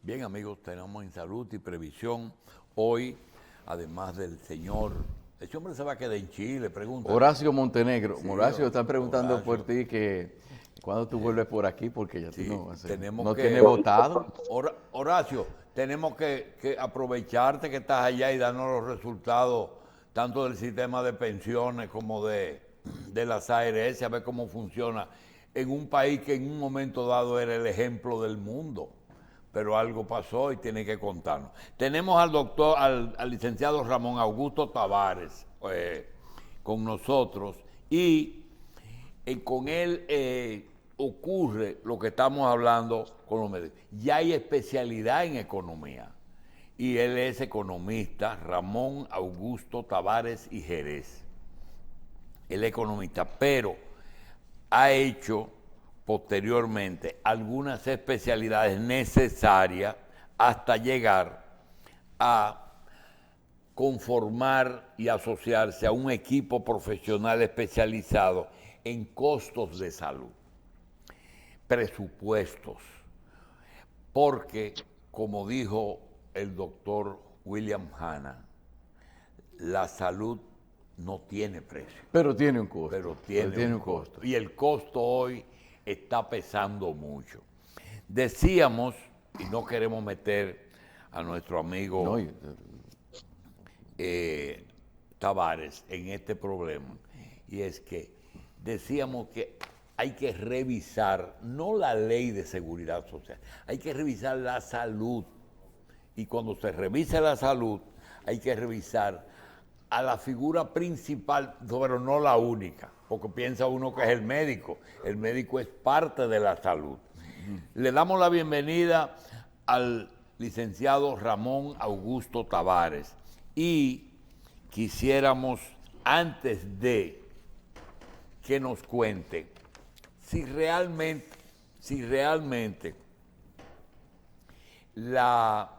Bien, amigos, tenemos en Salud y Previsión hoy, además del señor, ese hombre se va a quedar en Chile, pregúntale. Horacio Montenegro. Sí, Horacio, están preguntando Horacio. por ti que cuando tú vuelves por aquí, porque ya tú Sí, tenemos no que, tienes votado. Horacio, tenemos que aprovecharte que estás allá y darnos los resultados tanto del sistema de pensiones como de las ARS, a ver cómo funciona en un país que en un momento dado era el ejemplo del mundo, pero algo pasó y tiene que contarnos. Tenemos al licenciado Ramón Augusto Tavares con nosotros y con él ocurre lo que estamos hablando con los médicos. Ya hay especialidad en economía y él es economista, Ramón Augusto Tavares y Jerez. Él es economista, pero ha hecho posteriormente algunas especialidades necesarias hasta llegar a conformar y asociarse a un equipo profesional especializado en costos de salud, presupuestos, porque, como dijo el doctor William Hanna, la salud no tiene precio, Pero tiene un costo. pero tiene un costo. Y el costo hoy está pesando mucho. Decíamos, y no queremos meter a nuestro amigo No, Tavares en este problema, y es que decíamos que hay que revisar, no la ley de seguridad social, hay que revisar la salud. Y cuando se revise la salud, hay que revisar a la figura principal, pero no la única, porque piensa uno que es el médico es parte de la salud. Le damos la bienvenida al licenciado Ramón Augusto Tavares y quisiéramos, antes de que nos cuente si realmente la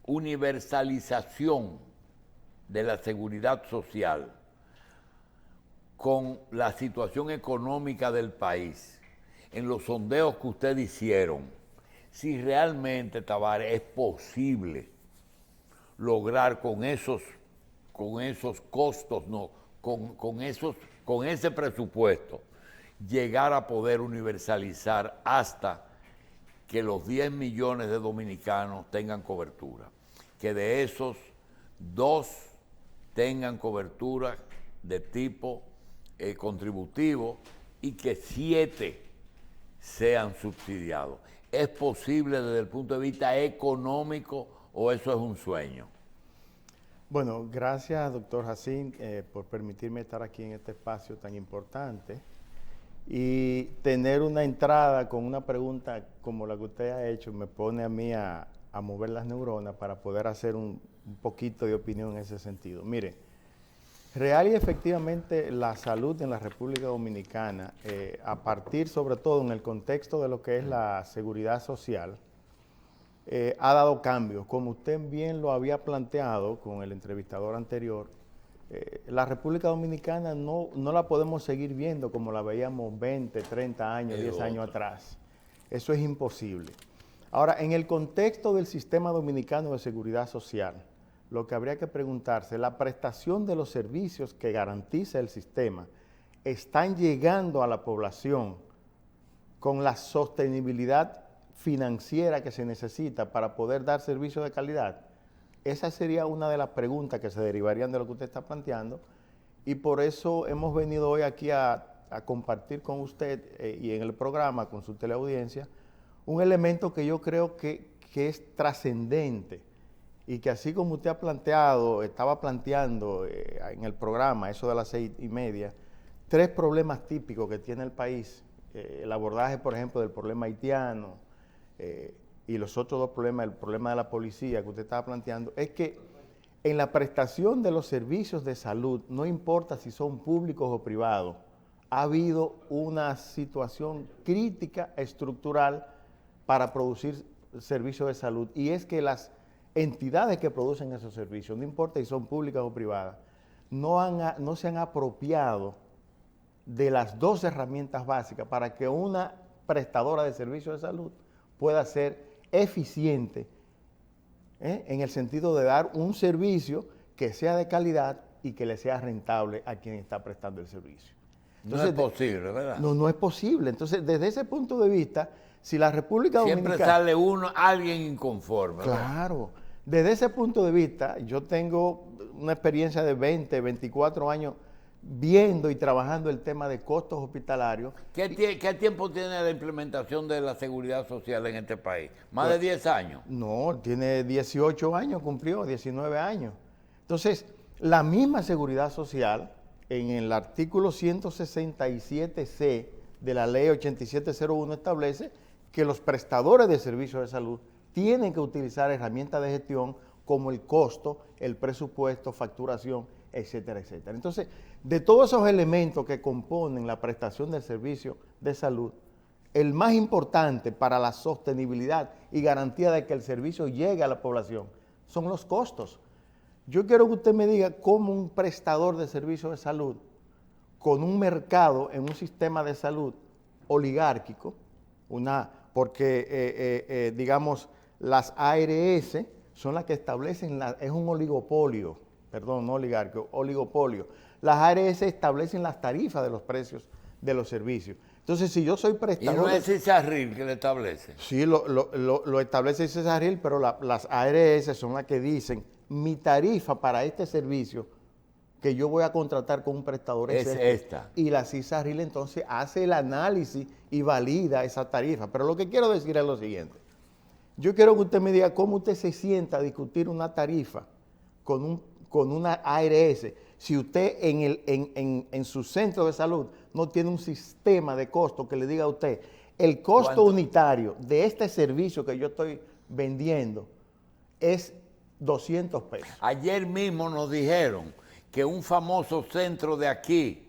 universalización de la seguridad social con la situación económica del país, en los sondeos que ustedes hicieron, si realmente, Tavares, es posible lograr con esos costos, no, con ese presupuesto, llegar a poder universalizar hasta que los 10 millones de dominicanos tengan cobertura, que de esos 2 tengan cobertura de tipo contributivo y que 7 sean subsidiados. ¿Es posible desde el punto de vista económico o eso es un sueño? Bueno, gracias, doctor Jacín, por permitirme estar aquí en este espacio tan importante y tener una entrada con una pregunta como la que usted ha hecho me pone a mí a mover las neuronas para poder hacer un poquito de opinión en ese sentido. Mire, real y efectivamente la salud en la República Dominicana, a partir sobre todo en el contexto de lo que es la seguridad social, ha dado cambios. Como usted bien lo había planteado con el entrevistador anterior, la República Dominicana no la podemos seguir viendo como la veíamos 20, 30 años, 10 años atrás. Eso es imposible. Ahora, en el contexto del sistema dominicano de seguridad social, lo que habría que preguntarse, la prestación de los servicios que garantiza el sistema, ¿están llegando a la población con la sostenibilidad financiera que se necesita para poder dar servicios de calidad? Esa sería una de las preguntas que se derivarían de lo que usted está planteando y por eso hemos venido hoy aquí a compartir con usted y en el programa, con su teleaudiencia, un elemento que yo creo que es trascendente y que así como usted ha planteado, estaba planteando en el programa, eso de las 6:30, 3 problemas típicos que tiene el país. El abordaje, por ejemplo, del problema haitiano y los otros 2 problemas, el problema de la policía que usted estaba planteando, es que en la prestación de los servicios de salud, no importa si son públicos o privados, ha habido una situación crítica estructural para producir servicios de salud y es que las entidades que producen esos servicios, no importa si son públicas o privadas, no se han apropiado de las 2 herramientas básicas para que una prestadora de servicios de salud pueda ser eficiente, en el sentido de dar un servicio que sea de calidad y que le sea rentable a quien está prestando el servicio. Entonces, no es posible, ¿verdad? No es posible. Entonces, desde ese punto de vista, si la República Dominicana... Siempre sale alguien inconforme, ¿verdad? Claro. Desde ese punto de vista, yo tengo una experiencia de 20, 24 años viendo y trabajando el tema de costos hospitalarios. ¿Qué tiempo tiene la implementación de la seguridad social en este país? ¿Más de 10 años? No, tiene 18 años, cumplió 19 años. Entonces, la misma seguridad social, en el artículo 167C de la ley 8701 establece que los prestadores de servicios de salud tienen que utilizar herramientas de gestión como el costo, el presupuesto, facturación, etcétera, etcétera. Entonces, de todos esos elementos que componen la prestación del servicio de salud, el más importante para la sostenibilidad y garantía de que el servicio llegue a la población son los costos. Yo quiero que usted me diga cómo un prestador de servicios de salud, con un mercado en un sistema de salud oligárquico, porque digamos las ARS son las que establecen, es un oligopolio, perdón, no oligárquico, oligopolio. Las ARS establecen las tarifas de los precios de los servicios. Entonces, si yo soy prestador... ¿Y no es CISARRIL que le establece? Sí, lo establece CISARRIL, pero las ARS son las que dicen mi tarifa para este servicio que yo voy a contratar con un prestador es esta. Y la CISARRIL entonces hace el análisis y valida esa tarifa. Pero lo que quiero decir es lo siguiente. Yo quiero que usted me diga cómo usted se sienta a discutir una tarifa con una ARS si usted en su centro de salud no tiene un sistema de costo que le diga a usted el costo unitario de este servicio que yo estoy vendiendo es 200 pesos. Ayer mismo nos dijeron que un famoso centro de aquí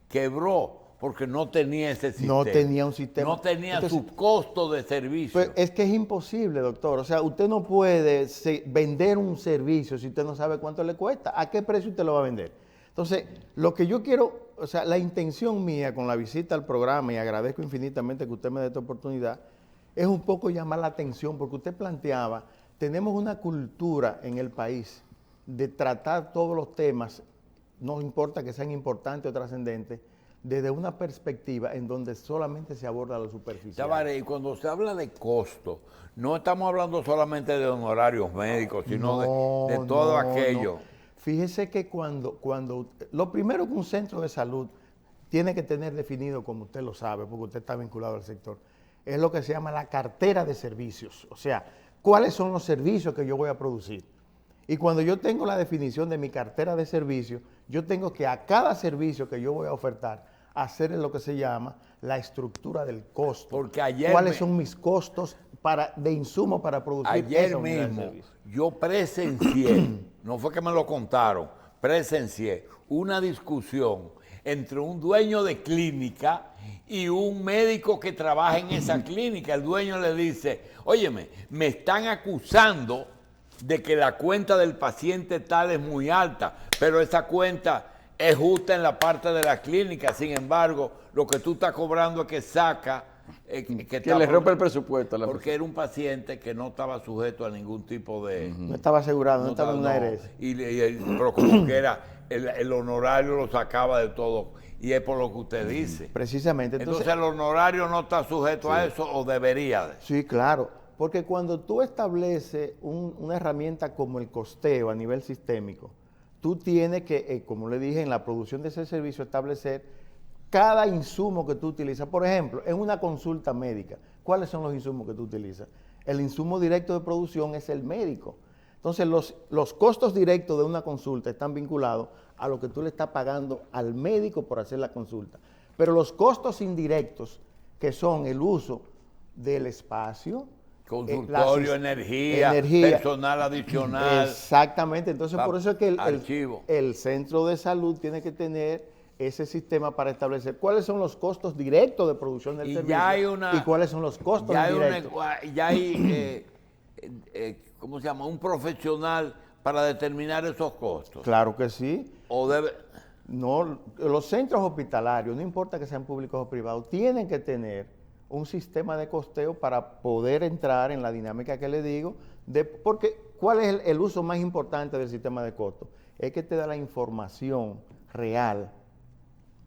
quebró porque no tenía ese sistema. No tenía un sistema. No tenía Entonces, su costo de servicio. Pues es que es imposible, doctor. O sea, usted no puede vender un servicio si usted no sabe cuánto le cuesta. ¿A qué precio usted lo va a vender? Entonces, lo que yo quiero, o sea, la intención mía con la visita al programa, y agradezco infinitamente que usted me dé esta oportunidad, es un poco llamar la atención, porque usted planteaba, tenemos una cultura en el país de tratar todos los temas, no importa que sean importantes o trascendentes, desde una perspectiva en donde solamente se aborda lo superficial. Tavares, y cuando se habla de costo, no estamos hablando solamente de honorarios médicos, sino de todo aquello. No. Fíjese que lo primero que un centro de salud tiene que tener definido, como usted lo sabe, porque usted está vinculado al sector, es lo que se llama la cartera de servicios. O sea, ¿cuáles son los servicios que yo voy a producir? Y cuando yo tengo la definición de mi cartera de servicios, yo tengo que a cada servicio que yo voy a ofertar, hacer lo que se llama la estructura del costo. Porque ayer ¿Cuáles son mis costos de insumo para producir ayer mismo yo presencié, no fue que me lo contaron, presencié una discusión entre un dueño de clínica y un médico que trabaja en esa clínica. El dueño le dice, óyeme, me están acusando de que la cuenta del paciente tal es muy alta, pero esa cuenta es justa en la parte de la clínica. Sin embargo, lo que tú estás cobrando es que saca... que le rompe el presupuesto. Porque era un paciente que no estaba sujeto a ningún tipo de... No estaba asegurado, no estaba en una ARS. Pero como que era, el honorario lo sacaba de todo. Y es por lo que usted dice. Precisamente. Entonces el honorario no está sujeto a eso, o debería de. Sí, claro. Porque cuando tú estableces una herramienta como el costeo a nivel sistémico, tú tienes que, como le dije, en la producción de ese servicio establecer cada insumo que tú utilizas. Por ejemplo, en una consulta médica, ¿cuáles son los insumos que tú utilizas? El insumo directo de producción es el médico. Entonces, los costos directos de una consulta están vinculados a lo que tú le estás pagando al médico por hacer la consulta. Pero los costos indirectos, que son el uso del espacio, consultorio, energía, personal adicional. Exactamente. Entonces, por eso es que el centro de salud tiene que tener ese sistema para establecer cuáles son los costos directos de producción del servicio y cuáles son los costos indirectos. Ya hay, ¿cómo se llama? Un profesional para determinar esos costos. Claro que sí. O debe... No, los centros hospitalarios, no importa que sean públicos o privados, tienen que tener un sistema de costeo para poder entrar en la dinámica que le digo, porque ¿cuál es el uso más importante del sistema de costo? Es que te da la información real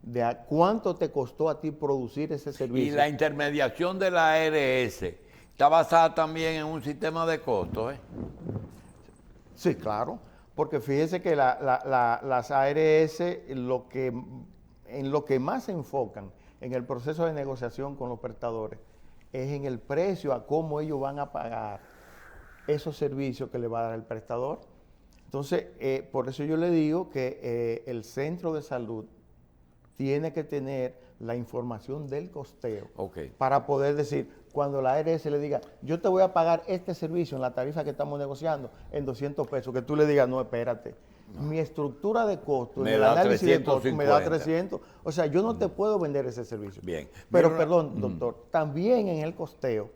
de a cuánto te costó a ti producir ese servicio. Y la intermediación de la ARS está basada también en un sistema de costos, ¿eh? Sí, claro, porque fíjese que las ARS en lo que más se enfocan en el proceso de negociación con los prestadores es en el precio a cómo ellos van a pagar esos servicios que le va a dar el prestador. Entonces, por eso yo le digo que el centro de salud tiene que tener la información del costeo para poder decir, cuando la ARS le diga, yo te voy a pagar este servicio en la tarifa que estamos negociando en 200 pesos, que tú le digas, no, espérate, mi estructura de costo, me el da análisis de costo, me da 350. 300. O sea, yo no te puedo vender ese servicio. Bien. Pero, perdón, doctor, también en el costeo,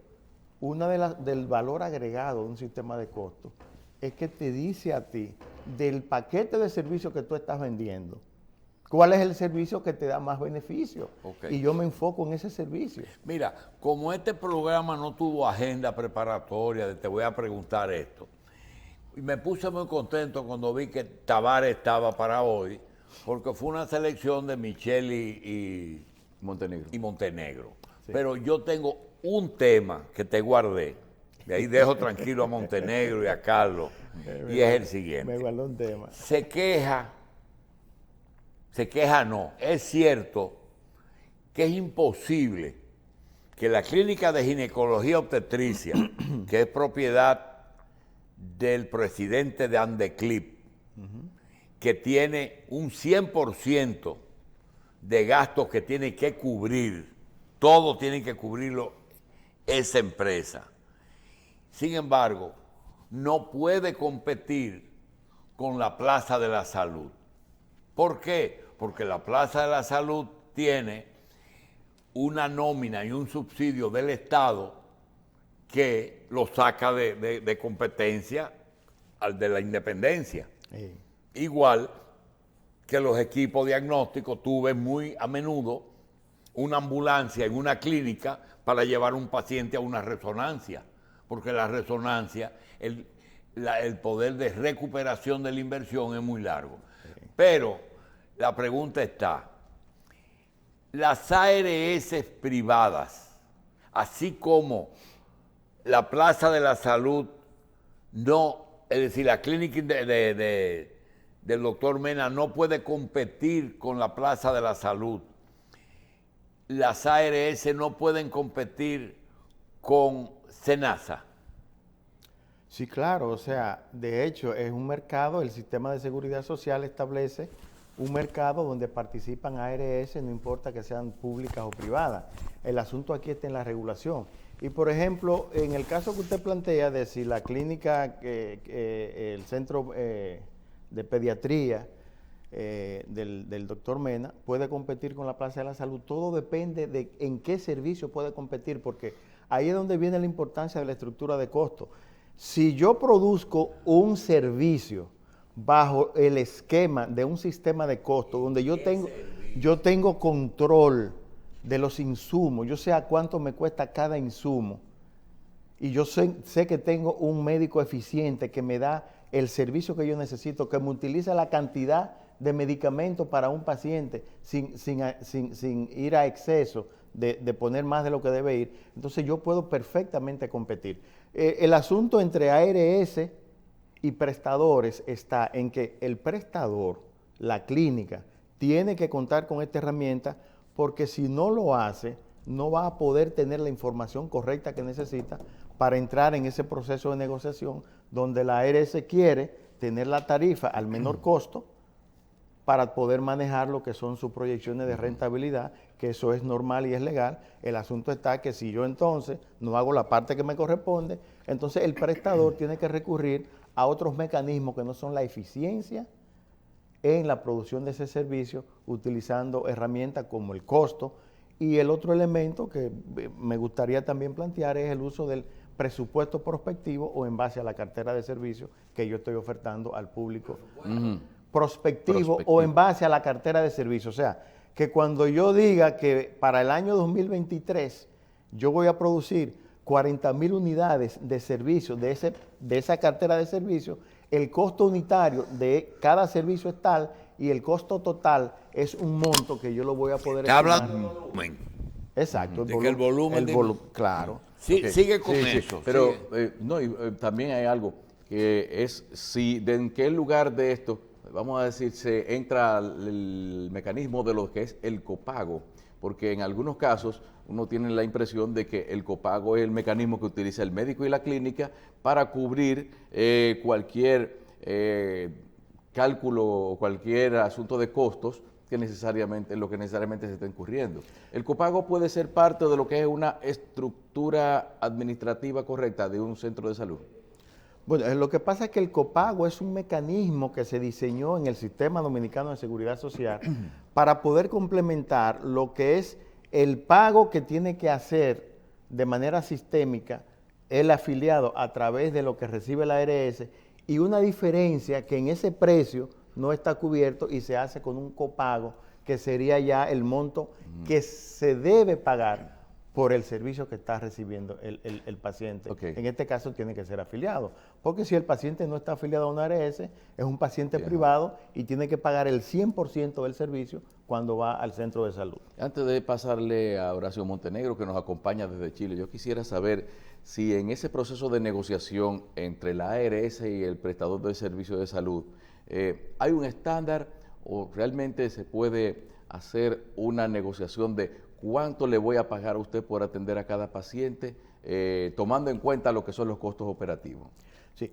del valor agregado de un sistema de costo es que te dice a ti, del paquete de servicios que tú estás vendiendo, ¿cuál es el servicio que te da más beneficio? Y yo me enfoco en ese servicio. Mira, como este programa no tuvo agenda preparatoria de te voy a preguntar esto, y me puse muy contento cuando vi que Tavares estaba para hoy, porque fue una selección de Micheli y Montenegro. Sí. Pero yo tengo un tema que te guardé, de ahí dejo tranquilo a Montenegro y a Carlos, y es el siguiente. Me guardó un tema. Se queja no, es cierto que es imposible que la clínica de ginecología obstetricia, que es propiedad del presidente de Andeclip, que tiene un 100% de gastos que tiene que cubrir, todo tiene que cubrirlo esa empresa. Sin embargo, no puede competir con la Plaza de la Salud. ¿Por qué? Porque la Plaza de la Salud tiene una nómina y un subsidio del Estado que lo saca de competencia al de la independencia. Sí. Igual que los equipos diagnósticos, tú ves muy a menudo una ambulancia en una clínica para llevar a un paciente a una resonancia, porque la resonancia, el poder de recuperación de la inversión es muy largo. Sí. Pero la pregunta está, las ARS privadas, así como la Plaza de la Salud, no, es decir, la clínica del doctor Mena no puede competir con la Plaza de la Salud. Las ARS no pueden competir con Senasa. Sí, claro, o sea, de hecho es un mercado, el sistema de seguridad social establece un mercado donde participan ARS, no importa que sean públicas o privadas. El asunto aquí está en la regulación. Y por ejemplo, en el caso que usted plantea de si la clínica, el centro de pediatría del doctor Mena puede competir con la Plaza de la Salud, todo depende de en qué servicio puede competir, porque ahí es donde viene la importancia de la estructura de costo. Si yo produzco un servicio bajo el esquema de un sistema de costo, donde yo tengo control de los insumos, yo sé a cuánto me cuesta cada insumo, y yo sé que tengo un médico eficiente que me da el servicio que yo necesito, que me utiliza la cantidad de medicamentos para un paciente sin ir a exceso de poner más de lo que debe ir, entonces yo puedo perfectamente competir. El asunto entre ARS y prestadores está en que el prestador, la clínica, tiene que contar con esta herramienta, porque si no lo hace, no va a poder tener la información correcta que necesita para entrar en ese proceso de negociación donde la ARS quiere tener la tarifa al menor costo para poder manejar lo que son sus proyecciones de rentabilidad, que eso es normal y es legal. El asunto está que si yo entonces no hago la parte que me corresponde, entonces el prestador tiene que recurrir a otros mecanismos que no son la eficiencia en la producción de ese servicio, utilizando herramientas como el costo. Y el otro elemento que me gustaría también plantear es el uso del presupuesto prospectivo o en base a la cartera de servicios que yo estoy ofertando al público. Prospectivo o en base a la cartera de servicios. O sea, que cuando yo diga que para el año 2023 yo voy a producir 40,000 unidades de servicios de esa cartera de servicios, el costo unitario de cada servicio es tal y el costo total es un monto que yo lo voy a poder estimar. Está hablando de volumen. Exacto. De que el volumen... claro. Sí, Okay. sigue con eso. Pero también hay algo que es, si de en qué lugar de esto, vamos a decir, se entra el mecanismo de lo que es el copago, porque en algunos casos uno tiene la impresión de que el copago es el mecanismo que utiliza el médico y la clínica para cubrir cualquier cálculo o cualquier asunto de costos que necesariamente se está incurriendo. El copago puede ser parte de lo que es una estructura administrativa correcta de un centro de salud. Bueno, lo que pasa es que el copago es un mecanismo que se diseñó en el Sistema Dominicano de Seguridad Social para poder complementar lo que es el pago que tiene que hacer de manera sistémica el afiliado a través de lo que recibe la ARS y una diferencia que en ese precio no está cubierto y se hace con un copago que sería ya el monto que se debe pagar por el servicio que está recibiendo el paciente. Okay. En este caso tiene que ser afiliado, porque si el paciente no está afiliado a una ARS, es un paciente privado y tiene que pagar el 100% del servicio cuando va al centro de salud. Antes de pasarle a Horacio Montenegro, que nos acompaña desde Chile, yo quisiera saber si en ese proceso de negociación entre la ARS y el prestador de servicios de salud, ¿hay un estándar o realmente se puede hacer una negociación de cuánto le voy a pagar a usted por atender a cada paciente, tomando en cuenta lo que son los costos operativos? Sí.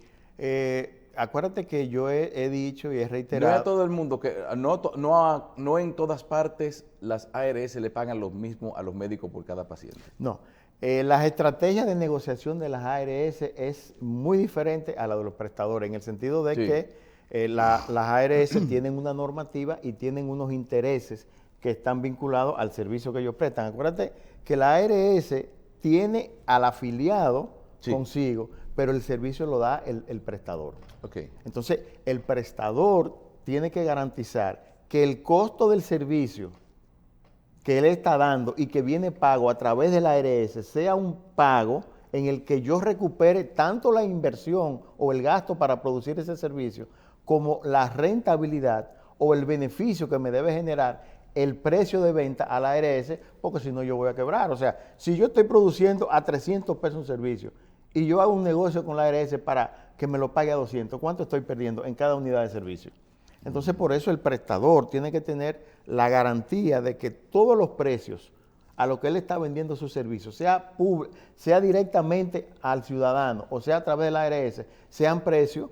Acuérdate que yo he dicho y he reiterado... No a todo el mundo, que no en todas partes las ARS le pagan lo mismo a los médicos por cada paciente. No. Las estrategias de negociación de las ARS es muy diferente a la de los prestadores, en el sentido de que las ARS tienen una normativa y tienen unos intereses que están vinculados al servicio que ellos prestan. Acuérdate que la ARS tiene al afiliado consigo, pero el servicio lo da el prestador. Okay. Entonces, el prestador tiene que garantizar que el costo del servicio que él está dando y que viene pago a través de la ARS sea un pago en el que yo recupere tanto la inversión o el gasto para producir ese servicio como la rentabilidad o el beneficio que me debe generar el precio de venta a la ARS, porque si no yo voy a quebrar. O sea, si yo estoy produciendo a 300 pesos un servicio y yo hago un negocio con la ARS para que me lo pague a 200, ¿cuánto estoy perdiendo en cada unidad de servicio? Entonces, por eso el prestador tiene que tener la garantía de que todos los precios a lo que él está vendiendo su servicio, sea directamente al ciudadano o sea a través de la ARS, sean precios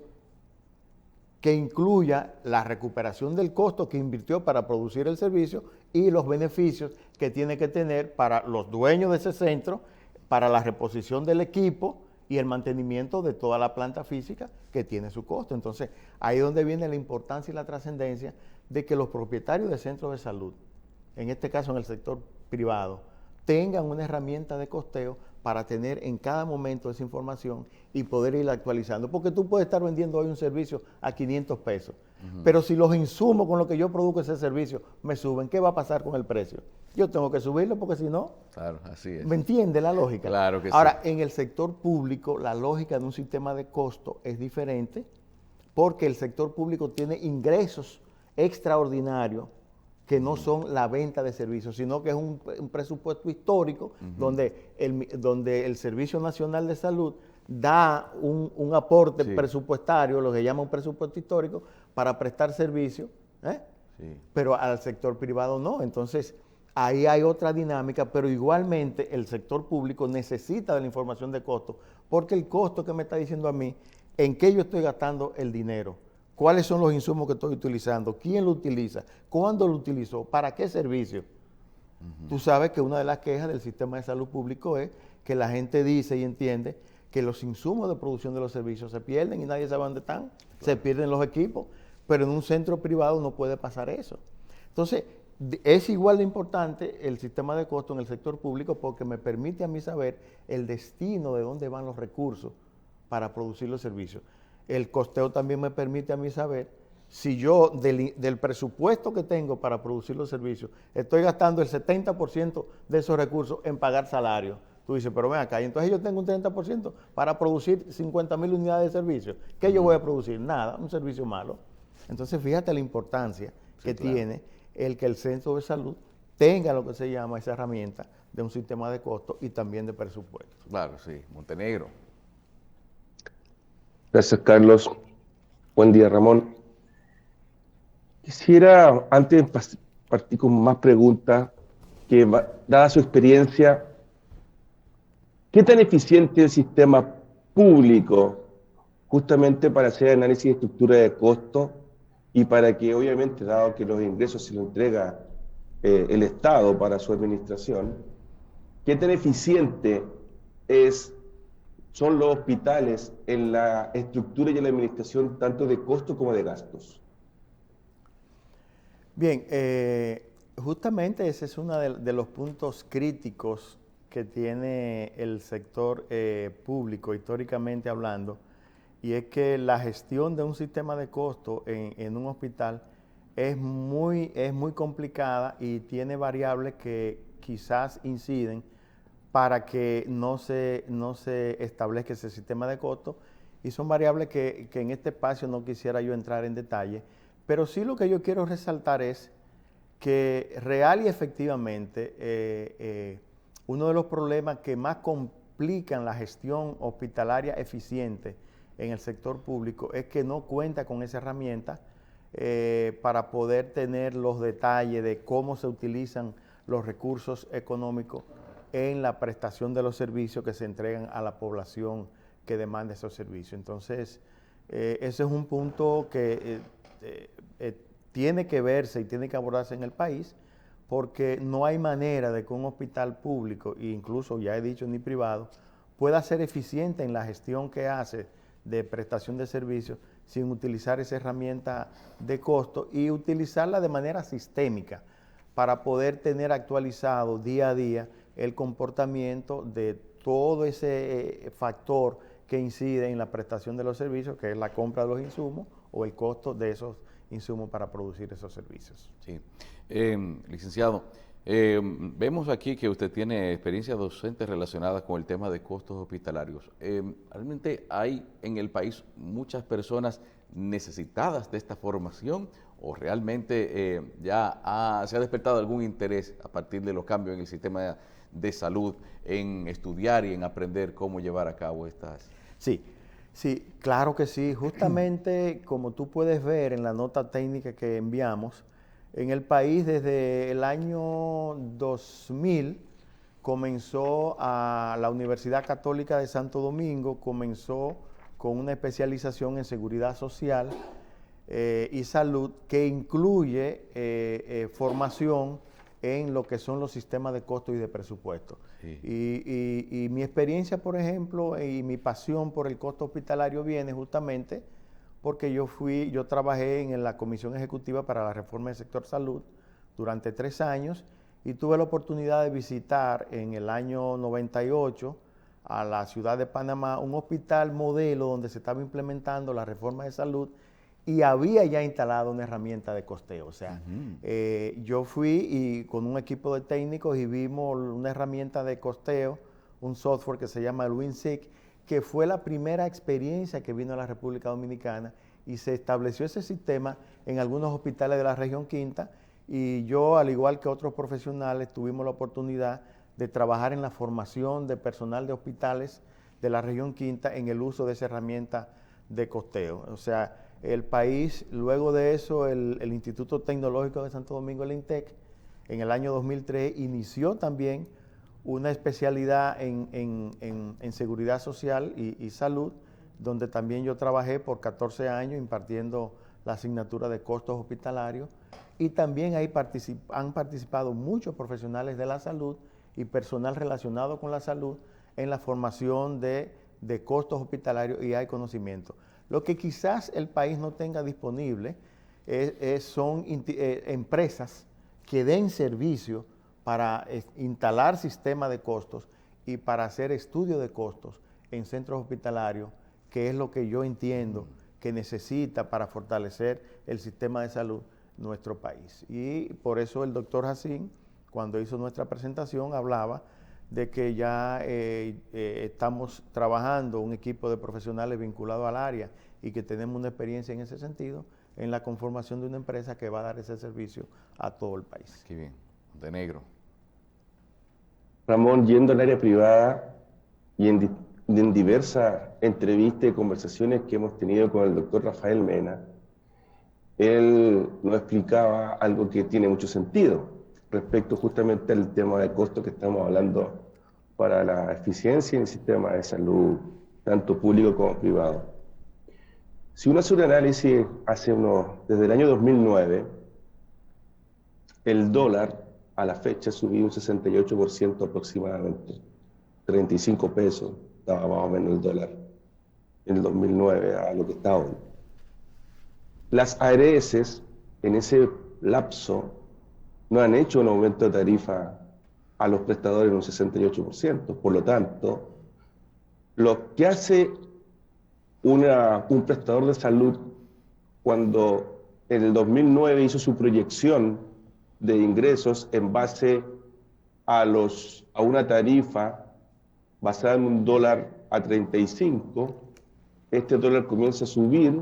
que incluya la recuperación del costo que invirtió para producir el servicio y los beneficios que tiene que tener para los dueños de ese centro, para la reposición del equipo y el mantenimiento de toda la planta física que tiene su costo. Entonces, ahí es donde viene la importancia y la trascendencia de que los propietarios de centros de salud, en este caso en el sector privado, tengan una herramienta de costeo para tener en cada momento esa información y poder ir actualizando. Porque tú puedes estar vendiendo hoy un servicio a 500 pesos, pero si los insumos con los que yo produzco ese servicio me suben, ¿qué va a pasar con el precio? Yo tengo que subirlo porque si no... Claro, así es. ¿Me entiende la lógica? Claro que sí. Ahora, en el sector público, la lógica de un sistema de costo es diferente porque el sector público tiene ingresos extraordinarios que no son la venta de servicios, sino que es un presupuesto histórico donde el Servicio Nacional de Salud da un aporte presupuestario, lo que llama un presupuesto histórico, para prestar servicios, pero al sector privado no. Entonces, ahí hay otra dinámica, pero igualmente el sector público necesita de la información de costo, porque el costo que me está diciendo a mí, en qué yo estoy gastando el dinero, cuáles son los insumos que estoy utilizando, quién lo utiliza, cuándo lo utilizó, para qué servicio. Tú sabes que una de las quejas del sistema de salud público es que la gente dice y entiende que los insumos de producción de los servicios se pierden y nadie sabe dónde están, se pierden los equipos, pero en un centro privado no puede pasar eso. Entonces, es igual de importante el sistema de costo en el sector público porque me permite a mí saber el destino de dónde van los recursos para producir los servicios. El costeo también me permite a mí saber si yo del presupuesto que tengo para producir los servicios estoy gastando el 70% de esos recursos en pagar salarios. Tú dices, pero ven acá, y entonces yo tengo un 30% para producir 50,000 unidades de servicio. ¿Qué yo voy a producir? Nada, un servicio malo. Entonces, fíjate la importancia que tiene el que el centro de salud tenga lo que se llama esa herramienta de un sistema de costo y también de presupuesto. Claro, sí, Montenegro. Gracias, Carlos. Buen día, Ramón. Quisiera, antes de partir con más preguntas, dada su experiencia, ¿qué tan eficiente es el sistema público justamente para hacer análisis de estructura de costo y para que, obviamente, dado que los ingresos se los entrega el Estado para su administración, qué tan eficiente son los hospitales en la estructura y en la administración tanto de costos como de gastos? Bien, justamente ese es uno de los puntos críticos que tiene el sector público, históricamente hablando, y es que la gestión de un sistema de costo en un hospital es muy complicada y tiene variables que quizás inciden para que no se establezca ese sistema de costo, y son variables que en este espacio no quisiera yo entrar en detalle, pero sí lo que yo quiero resaltar es que real y efectivamente uno de los problemas que más complican la gestión hospitalaria eficiente en el sector público es que no cuenta con esa herramienta para poder tener los detalles de cómo se utilizan los recursos económicos en la prestación de los servicios que se entregan a la población que demanda esos servicios. Entonces, ese es un punto que tiene que verse y tiene que abordarse en el país, porque no hay manera de que un hospital público, e incluso ya he dicho ni privado, pueda ser eficiente en la gestión que hace de prestación de servicios sin utilizar esa herramienta de costo y utilizarla de manera sistémica para poder tener actualizado día a día el comportamiento de todo ese factor que incide en la prestación de los servicios, que es la compra de los insumos o el costo de esos insumos para producir esos servicios. Sí. Licenciado, vemos aquí que usted tiene experiencia docente relacionada con el tema de costos hospitalarios. ¿Realmente hay en el país muchas personas necesitadas de esta formación o realmente ya se ha despertado algún interés a partir de los cambios en el sistema de salud en estudiar y en aprender cómo llevar a cabo estas? Sí, claro que sí. Justamente como tú puedes ver en la nota técnica que enviamos, en el país desde el año 2000 comenzó a la Universidad Católica de Santo Domingo, comenzó con una especialización en seguridad social y salud que incluye formación en lo que son los sistemas de costo y de presupuesto. Sí. Y mi experiencia, por ejemplo, y mi pasión por el costo hospitalario viene justamente porque yo trabajé en la Comisión Ejecutiva para la Reforma del Sector Salud durante 3 años y tuve la oportunidad de visitar en el año 98 a la ciudad de Panamá un hospital modelo donde se estaba implementando la reforma de salud y había ya instalado una herramienta de costeo. O sea, yo fui y con un equipo de técnicos y vimos una herramienta de costeo, un software que se llama el WinSig, que fue la primera experiencia que vino a la República Dominicana y se estableció ese sistema en algunos hospitales de la región Quinta y yo, al igual que otros profesionales, tuvimos la oportunidad de trabajar en la formación de personal de hospitales de la región Quinta en el uso de esa herramienta de costeo. O sea, el país, luego de eso, el Instituto Tecnológico de Santo Domingo, el INTEC, en el año 2003 inició también una especialidad en seguridad social y salud, donde también yo trabajé por 14 años impartiendo la asignatura de costos hospitalarios, y también ahí han participado muchos profesionales de la salud y personal relacionado con la salud en la formación de costos hospitalarios y hay conocimiento. Lo que quizás el país no tenga disponible son empresas que den servicio para instalar sistemas de costos y para hacer estudio de costos en centros hospitalarios, que es lo que yo entiendo que necesita para fortalecer el sistema de salud en nuestro país. Y por eso el doctor Jacín, cuando hizo nuestra presentación, hablaba de que ya estamos trabajando un equipo de profesionales vinculados al área y que tenemos una experiencia en ese sentido, en la conformación de una empresa que va a dar ese servicio a todo el país. Qué bien, Montenegro. Ramón, yendo al área privada y en diversas entrevistas y conversaciones que hemos tenido con el doctor Rafael Mena, él nos explicaba algo que tiene mucho sentido respecto justamente al tema de costo que estamos hablando para la eficiencia en el sistema de salud, tanto público como privado. Si uno hace un análisis desde el año 2009, el dólar a la fecha subió un 68% aproximadamente, 35 pesos estaba más o menos el dólar en el 2009 a lo que está hoy. Las ARS en ese lapso no han hecho un aumento de tarifa a los prestadores en un 68%. Por lo tanto, lo que hace un prestador de salud cuando en el 2009 hizo su proyección de ingresos en base a una tarifa basada en un dólar a 35, este dólar comienza a subir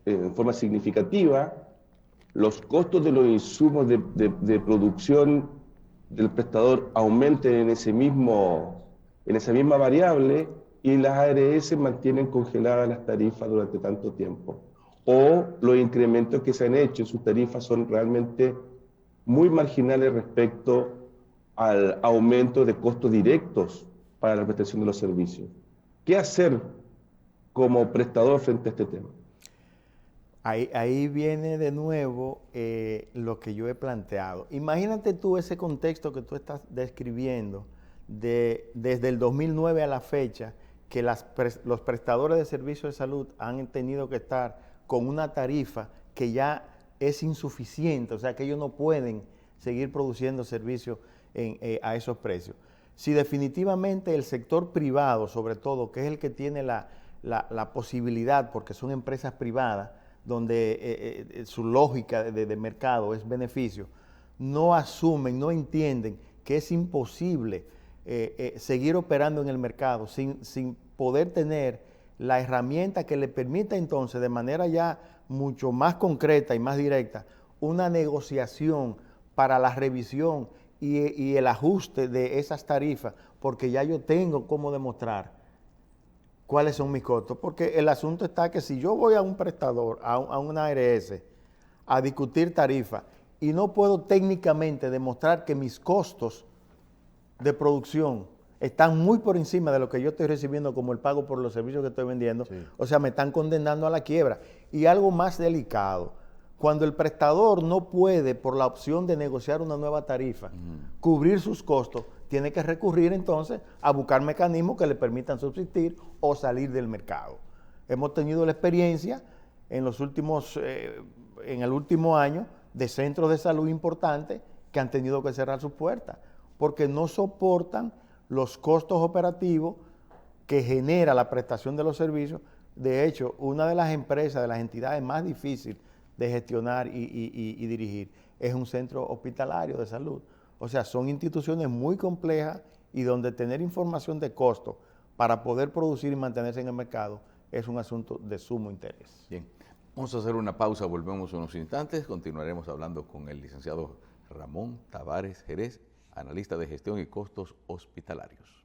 en forma significativa, los costos de los insumos de producción del prestador aumenten en esa misma variable y las ARS mantienen congeladas las tarifas durante tanto tiempo. O los incrementos que se han hecho en sus tarifas son realmente muy marginales respecto al aumento de costos directos para la prestación de los servicios. ¿Qué hacer como prestador frente a este tema? Ahí viene de nuevo lo que yo he planteado. Imagínate tú ese contexto que tú estás describiendo desde el 2009 a la fecha, que los prestadores de servicios de salud han tenido que estar con una tarifa que ya es insuficiente, o sea que ellos no pueden seguir produciendo servicios a esos precios. Si definitivamente el sector privado, sobre todo, que es el que tiene la posibilidad, porque son empresas privadas, donde su lógica de mercado es beneficio, no asumen, no entienden que es imposible seguir operando en el mercado sin poder tener la herramienta que le permita entonces de manera ya mucho más concreta y más directa una negociación para la revisión y el ajuste de esas tarifas, porque ya yo tengo cómo demostrar cuáles son mis costos, porque el asunto está que si yo voy a un prestador, a una ARS, a discutir tarifa y no puedo técnicamente demostrar que mis costos de producción están muy por encima de lo que yo estoy recibiendo como el pago por los servicios que estoy vendiendo, sí. O sea, me están condenando a la quiebra. Y algo más delicado, cuando el prestador no puede, por la opción de negociar una nueva tarifa, cubrir sus costos, tiene que recurrir entonces a buscar mecanismos que le permitan subsistir o salir del mercado. Hemos tenido la experiencia en el último año de centros de salud importantes que han tenido que cerrar sus puertas porque no soportan los costos operativos que genera la prestación de los servicios. De hecho, una de las empresas, de las entidades más difíciles de gestionar y dirigir es un centro hospitalario de salud. O sea, son instituciones muy complejas y donde tener información de costo para poder producir y mantenerse en el mercado es un asunto de sumo interés. Bien, vamos a hacer una pausa, volvemos unos instantes, continuaremos hablando con el licenciado Ramón Tavares Jerez, analista de gestión y costos hospitalarios.